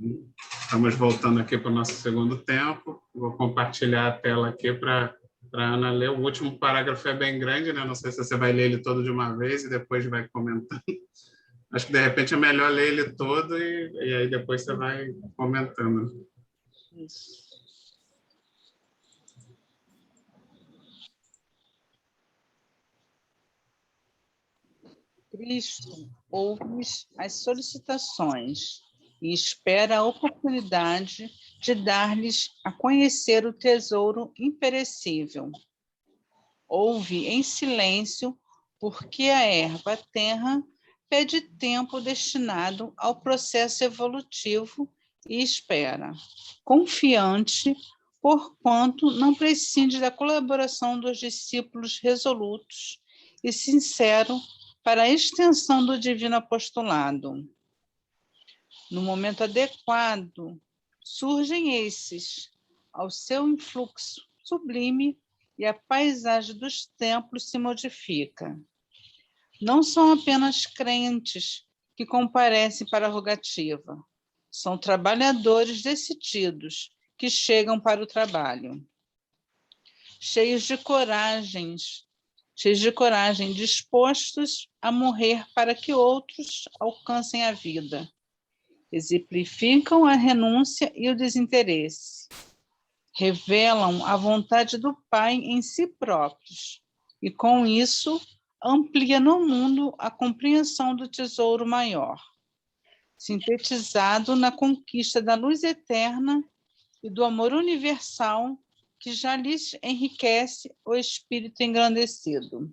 Estamos voltando aqui para o nosso segundo tempo. Vou compartilhar a tela aqui para a Ana ler. O último parágrafo é bem grande, né? Não sei se você vai ler ele todo de uma vez e depois vai comentando. Acho que, de repente, é melhor ler ele todo e aí depois você vai comentando. Isso. Cristo ouve as solicitações e espera a oportunidade de dar-lhes a conhecer o tesouro imperecível. Ouve em silêncio, porque a erva tenra pede tempo destinado ao processo evolutivo e espera, confiante, porquanto não prescinde da colaboração dos discípulos resolutos e sinceros para a extensão do divino apostolado. No momento adequado, surgem esses, ao seu influxo sublime, e a paisagem dos templos se modifica. Não são apenas crentes que comparecem para a rogativa, são trabalhadores decididos que chegam para o trabalho. Cheios de coragem, dispostos a morrer para que outros alcancem a vida. Exemplificam a renúncia e o desinteresse. Revelam a vontade do Pai em si próprios e, com isso, amplia no mundo a compreensão do tesouro maior, sintetizado na conquista da luz eterna e do amor universal que já lhes enriquece o espírito engrandecido.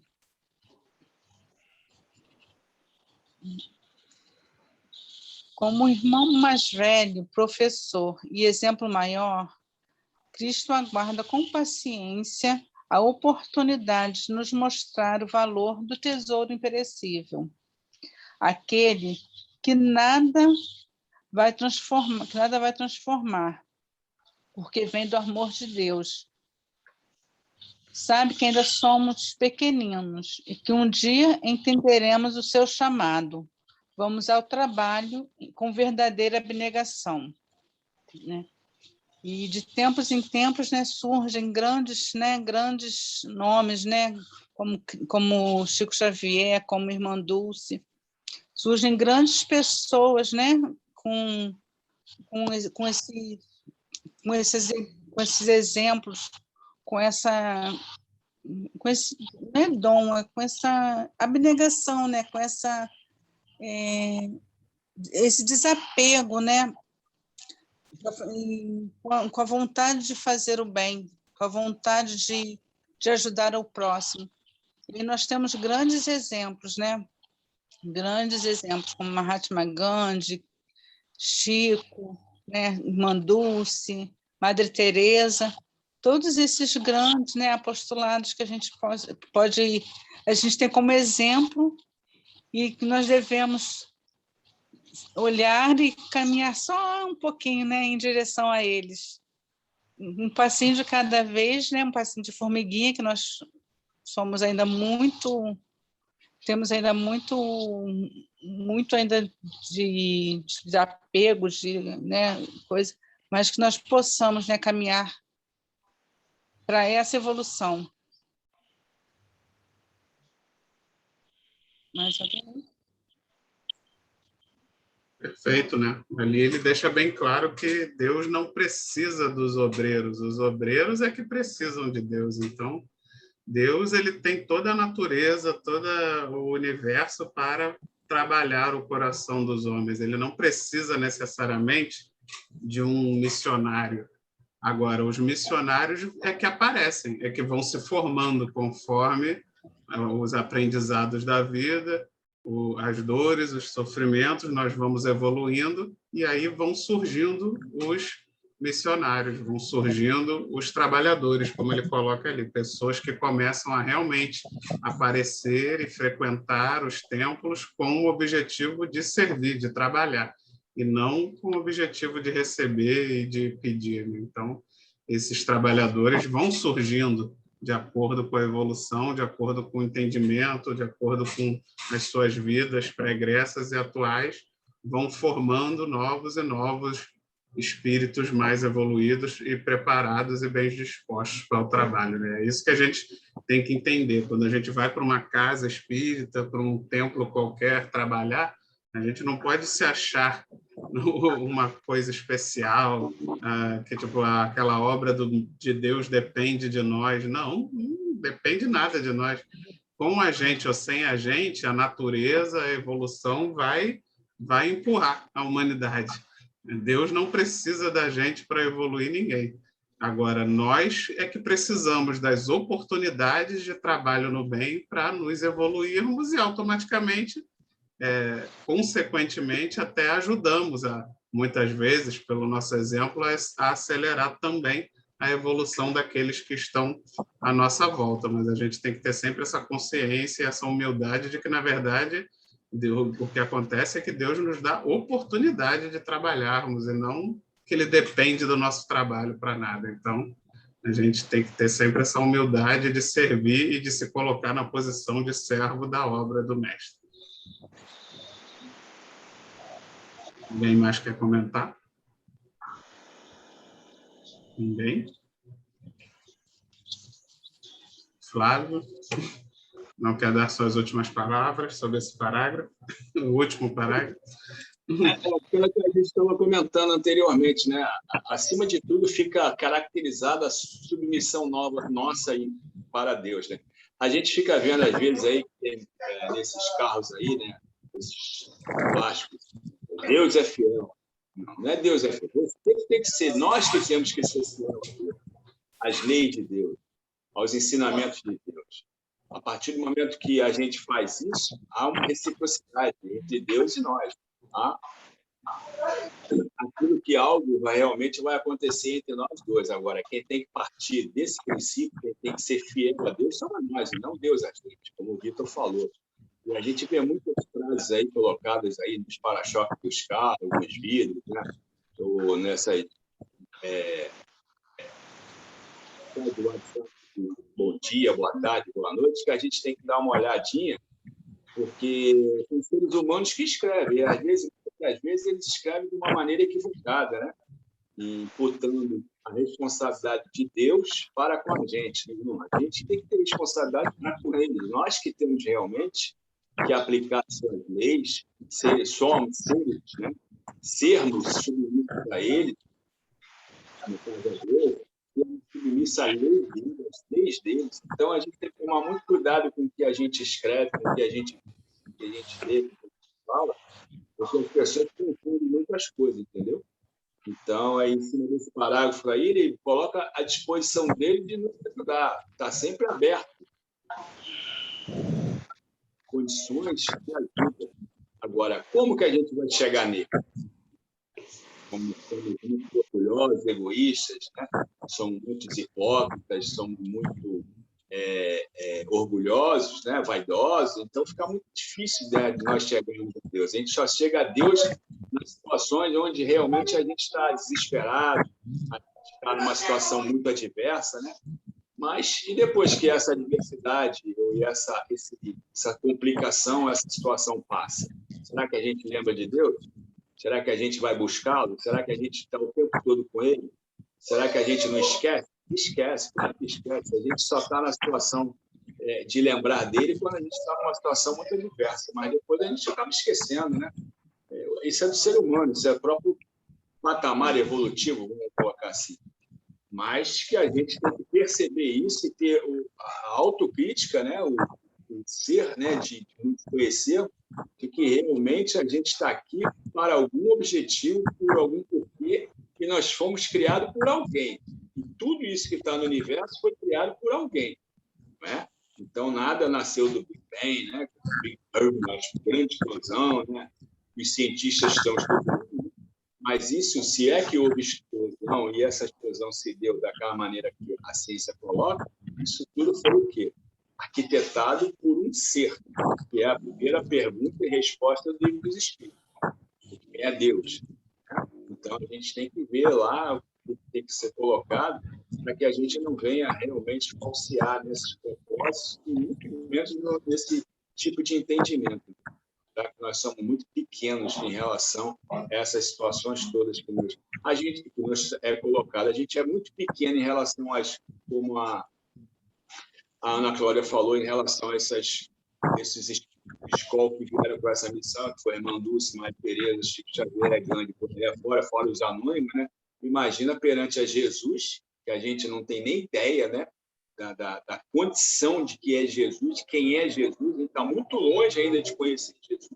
Como irmão mais velho, professor e exemplo maior, Cristo aguarda com paciência a oportunidade de nos mostrar o valor do tesouro imperecível, aquele que nada vai transformar, porque vem do amor de Deus. Sabe que ainda somos pequeninos e que um dia entenderemos o seu chamado. Vamos ao trabalho com verdadeira abnegação, né? E de tempos em tempos, né, surgem grandes nomes, né, como Chico Xavier, como Irmã Dulce. Surgem grandes pessoas, né, com esses exemplos, com esse, né, dom, com essa abnegação, né, com esse desapego, né, com a vontade de fazer o bem, com a vontade de ajudar ao próximo. E nós temos grandes exemplos, né? Grandes exemplos, como Mahatma Gandhi, Chico, né? Irmã Dulce, Madre Teresa, todos esses grandes, né, apostolados que a gente a gente tem como exemplo e que nós devemos olhar e caminhar só um pouquinho, né, em direção a eles. Um passinho de cada vez, né, um passinho de formiguinha, que nós somos ainda temos ainda muito ainda de apegos, né, coisa, mas que nós possamos, né, caminhar para essa evolução. Mais alguém? Perfeito, né? Ali ele deixa bem claro que Deus não precisa dos obreiros, os obreiros é que precisam de Deus. Então, Deus ele tem toda a natureza, todo o universo para trabalhar o coração dos homens. Ele não precisa necessariamente de um missionário. Agora, os missionários é que aparecem, é que vão se formando conforme os aprendizados da vida, as dores, os sofrimentos, nós vamos evoluindo e aí vão surgindo os missionários, vão surgindo os trabalhadores, como ele coloca ali, pessoas que começam a realmente aparecer e frequentar os templos com o objetivo de servir, de trabalhar, e não com o objetivo de receber e de pedir. Então, esses trabalhadores vão surgindo de acordo com a evolução, de acordo com o entendimento, de acordo com as suas vidas pregressas e atuais, vão formando novos e novos espíritos mais evoluídos e preparados e bem dispostos para o trabalho, né? É isso que a gente tem que entender. Quando a gente vai para uma casa espírita, para um templo qualquer trabalhar, a gente não pode se achar uma coisa especial, que tipo aquela obra de Deus depende de nós. Não, não depende nada de nós. Com a gente ou sem a gente, a natureza, a evolução vai empurrar a humanidade. Deus não precisa da gente para evoluir ninguém. Agora, nós é que precisamos das oportunidades de trabalho no bem para nos evoluirmos e automaticamente, consequentemente, até ajudamos, muitas vezes, pelo nosso exemplo, a acelerar também a evolução daqueles que estão à nossa volta. Mas a gente tem que ter sempre essa consciência, essa humildade de que, na verdade, o que acontece é que Deus nos dá oportunidade de trabalharmos e não que ele depende do nosso trabalho para nada. Então, a gente tem que ter sempre essa humildade de servir e de se colocar na posição de servo da obra do Mestre. Alguém mais quer comentar? Ninguém? Flávio? Não quer dar suas últimas palavras sobre esse parágrafo? O último parágrafo? Pelo que a gente estava comentando anteriormente, né? Acima de tudo, fica caracterizada a submissão nova nossa aí para Deus, né? A gente fica vendo, às vezes, aí, nesses carros aí, né? Esses plásticos. Deus é fiel. Não é Deus é fiel. Tem que ser nós que temos que ser fiel às leis de Deus, aos ensinamentos de Deus. A partir do momento que a gente faz isso, há uma reciprocidade entre Deus e nós. Tá? Aquilo que algo realmente vai acontecer entre nós dois. Agora, quem tem que partir desse princípio, quem tem que ser fiel a Deus, somos nós, e não Deus a gente, como o Vitor falou. E a gente vê muitas frases aí colocadas aí nos para-choques dos carros, nos vidros, né? Ou nessas... bom dia, boa tarde, boa noite, que a gente tem que dar uma olhadinha, porque tem seres humanos que escrevem, e às vezes eles escrevem de uma maneira equivocada, né? E botando a responsabilidade de Deus para com a gente. Não, a gente tem que ter responsabilidade para com ele. Nós que temos realmente que aplicar suas leis, somos seres, né? Sermos submissos a ele, no caso de Deus, sermos submissos à lei dele, às leis deles. Então, a gente tem que tomar muito cuidado com o que a gente escreve, com o que a gente lê, com o que a gente fala, porque as pessoas confundem muitas coisas, entendeu? Então, aí, em cima desse parágrafo aí, ele coloca à disposição dele de nos ajudar. Está sempre aberto. Condições de ajuda. Agora, como que a gente vai chegar nele? Como somos muito orgulhosos, egoístas, né? Somos muitos hipócritas, somos muito orgulhosos, né? Vaidosos. Então, fica muito difícil, né, de nós chegarmos a Deus. A gente só chega a Deus nas situações onde realmente a gente está desesperado, a gente está numa situação muito adversa, né? Mas, e depois que essa adversidade ou essa complicação, essa situação passa? Será que a gente lembra de Deus? Será que a gente vai buscá-lo? Será que a gente está o tempo todo com ele? Será que a gente não esquece? Esquece, claro que esquece. A gente só está na situação de lembrar dele quando a gente está numa situação muito adversa, mas depois a gente acaba esquecendo, né? Isso é do ser humano, isso é o próprio patamar evolutivo, vamos colocar assim. Mas que a gente tem que perceber isso e ter a autocrítica, né? o ser, né? de nos conhecer, de que realmente a gente está aqui para algum objetivo, por algum porquê, e nós fomos criados por alguém. E tudo isso que está no universo foi criado por alguém. Né? Então, nada nasceu do Big Bang, né? Big Bang, uma grande explosão, né? Os cientistas estão estudando. Mas isso, se é que houve explosão e essa explosão se deu daquela maneira que a ciência coloca, isso tudo foi o quê? Arquitetado por um ser, que é a primeira pergunta e resposta do livro dos Espíritos. Quem é Deus? Então, a gente tem que ver lá o que tem que ser colocado para que a gente não venha realmente falsear nesses propósitos e muito menos nesse tipo de entendimento. Tá? Nós somos muito pequenos em relação a essas situações todas que nos a gente que nos é colocado, a gente é muito pequeno em relação às, como a Ana Cláudia falou, em relação a esses escolas que vieram com essa missão, que foi Irmã Dulce, Maria Tereza, Chico Xavier, é grande por aí fora, fora os anônimos, né? Imagina perante a Jesus, que a gente não tem nem ideia, né? Da condição de que é Jesus, quem é Jesus, ele está muito longe ainda de conhecer Jesus.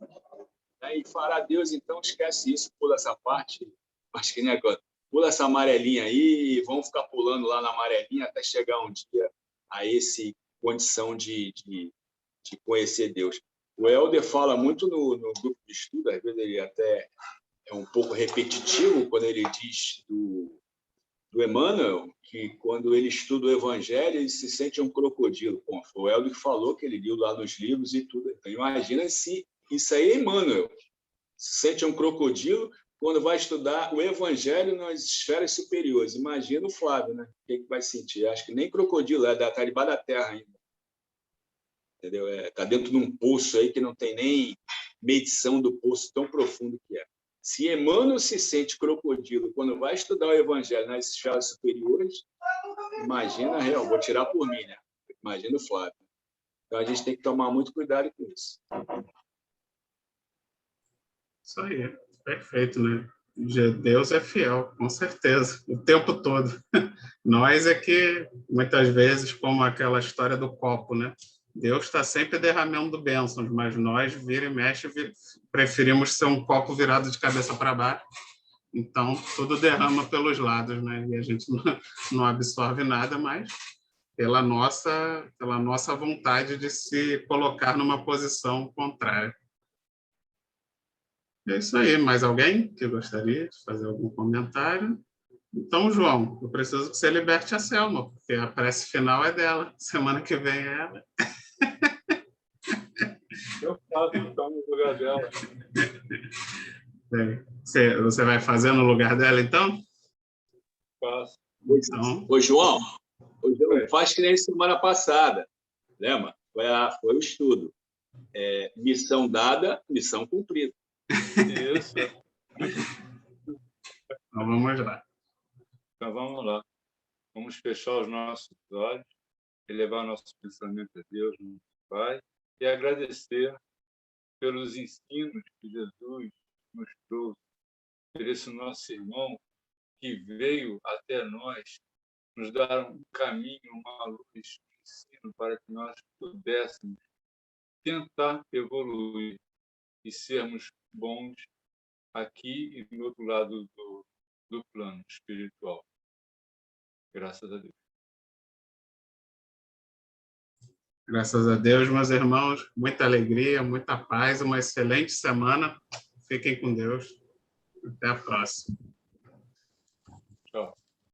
Né? E falar a Deus, então, esquece isso, pula essa parte, acho que nem agora, pula essa amarelinha aí, vamos ficar pulando lá na amarelinha até chegar um dia a esse condição de conhecer Deus. O Helder fala muito no grupo de estudo, às vezes ele até é um pouco repetitivo quando ele diz do Emmanuel, que quando ele estuda o Evangelho, ele se sente um crocodilo. Bom, foi o Helder que falou, que ele liu lá nos livros e tudo. Então, imagina se isso aí é Emmanuel. Se sente um crocodilo quando vai estudar o Evangelho nas esferas superiores. Imagina o Flávio, né? O que vai sentir? Acho que nem crocodilo, está debaixo da terra ainda. Entendeu? Está dentro de um poço aí que não tem nem medição do poço tão profundo que é. Se Emmanuel se sente crocodilo quando vai estudar o Evangelho nas esferas superiores, imagina, vou tirar por mim, né? Imagina o Flávio. Então, a gente tem que tomar muito cuidado com isso. Isso aí, perfeito, né? Deus é fiel, com certeza, o tempo todo. Nós é que, muitas vezes, como aquela história do copo, né? Deus está sempre derramando bênçãos, mas nós, vira e mexe, preferimos ser um copo virado de cabeça para baixo. Então, tudo derrama pelos lados, né? E a gente não absorve nada, mas pela nossa vontade de se colocar numa posição contrária. É isso aí. Mais alguém que gostaria de fazer algum comentário? Então, João, eu preciso que você liberte a Selma, porque a prece final é dela. Semana que vem é ela. Eu faço, então, no lugar dela. Você vai fazer no lugar dela, então? Faço. Então... Ô, João, faz que nem semana passada. Lembra? Foi o estudo. Missão dada, missão cumprida. Isso. Então, vamos lá. Então, vamos lá. Vamos fechar os nossos olhos, elevar nosso pensamento a Deus, nosso Pai, e agradecer pelos ensinos que Jesus nos trouxe, por esse nosso irmão que veio até nós, nos dar um caminho, uma luz, um ensino para que nós pudéssemos tentar evoluir e sermos bons aqui e do outro lado do plano espiritual. Graças a Deus. Graças a Deus, meus irmãos, muita alegria, muita paz, uma excelente semana. Fiquem com Deus. Até a próxima. Tchau.